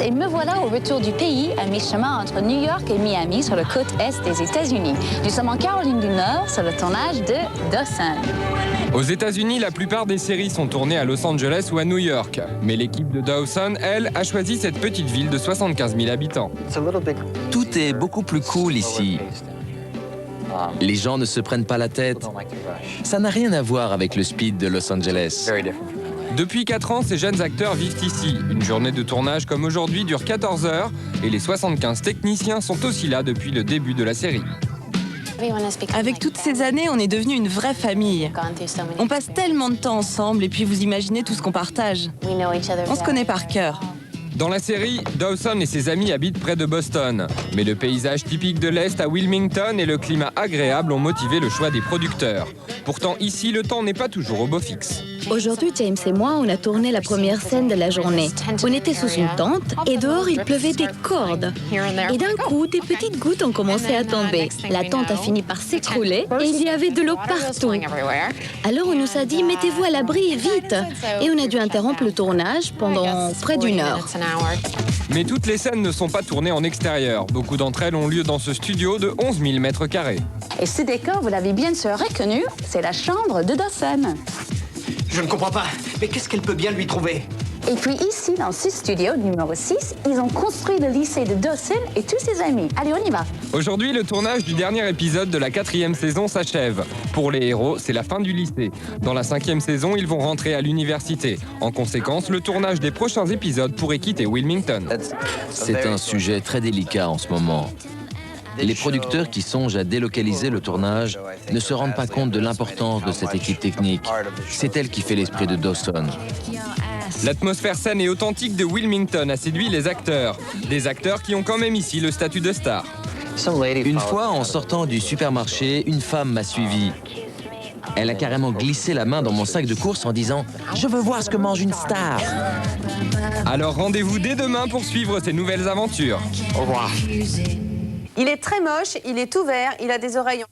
et me voilà au retour du pays, à mi-chemin entre New York et Miami, sur la côte est des États-Unis. Nous sommes en Caroline du Nord, sur le tournage de Dawson. Aux États-Unis, la plupart des séries sont tournées à Los Angeles ou à New York. Mais l'équipe de Dawson, elle, a choisi cette petite ville de 75 000 habitants. Tout est beaucoup plus cool ici. Les gens ne se prennent pas la tête. Ça n'a rien à voir avec le speed de Los Angeles. Depuis 4 ans, ces jeunes acteurs vivent ici. Une journée de tournage comme aujourd'hui dure 14 heures et les 75 techniciens sont aussi là depuis le début de la série. Avec toutes ces années, on est devenu une vraie famille. On passe tellement de temps ensemble et puis vous imaginez tout ce qu'on partage. On se connaît par cœur. Dans la série, Dawson et ses amis habitent près de Boston. Mais le paysage typique de l'Est à Wilmington et le climat agréable ont motivé le choix des producteurs. Pourtant, ici, le temps n'est pas toujours au beau fixe. Aujourd'hui, James et moi, on a tourné la première scène de la journée. On était sous une tente et dehors, il pleuvait des cordes. Et d'un coup, des petites gouttes ont commencé à tomber. La tente a fini par s'écrouler et il y avait de l'eau partout. Alors on nous a dit, mettez-vous à l'abri vite. Et on a dû interrompre le tournage pendant près d'1 heure. Mais toutes les scènes ne sont pas tournées en extérieur. Beaucoup d'entre elles ont lieu dans ce studio de 11 000 mètres carrés. Et ce décor, vous l'avez bien sûr reconnu, c'est la chambre de Dawson. Je ne comprends pas, mais qu'est-ce qu'elle peut bien lui trouver? Et puis ici, dans ce studio numéro 6, ils ont construit le lycée de Dawson et tous ses amis. Allez, on y va. Aujourd'hui, le tournage du dernier épisode de la 4e saison s'achève. Pour les héros, c'est la fin du lycée. Dans la 5e saison, ils vont rentrer à l'université. En conséquence, le tournage des prochains épisodes pourrait quitter Wilmington. C'est un sujet très délicat en ce moment. Les producteurs qui songent à délocaliser le tournage ne se rendent pas compte de l'importance de cette équipe technique. C'est elle qui fait l'esprit de Dawson. L'atmosphère saine et authentique de Wilmington a séduit les acteurs. Des acteurs qui ont quand même ici le statut de star. Une fois, en sortant du supermarché, une femme m'a suivi. Elle a carrément glissé la main dans mon sac de course en disant « Je veux voir ce que mange une star ». Alors rendez-vous dès demain pour suivre ces nouvelles aventures. Au revoir. Il est très moche, il est tout vert, il a des oreilles...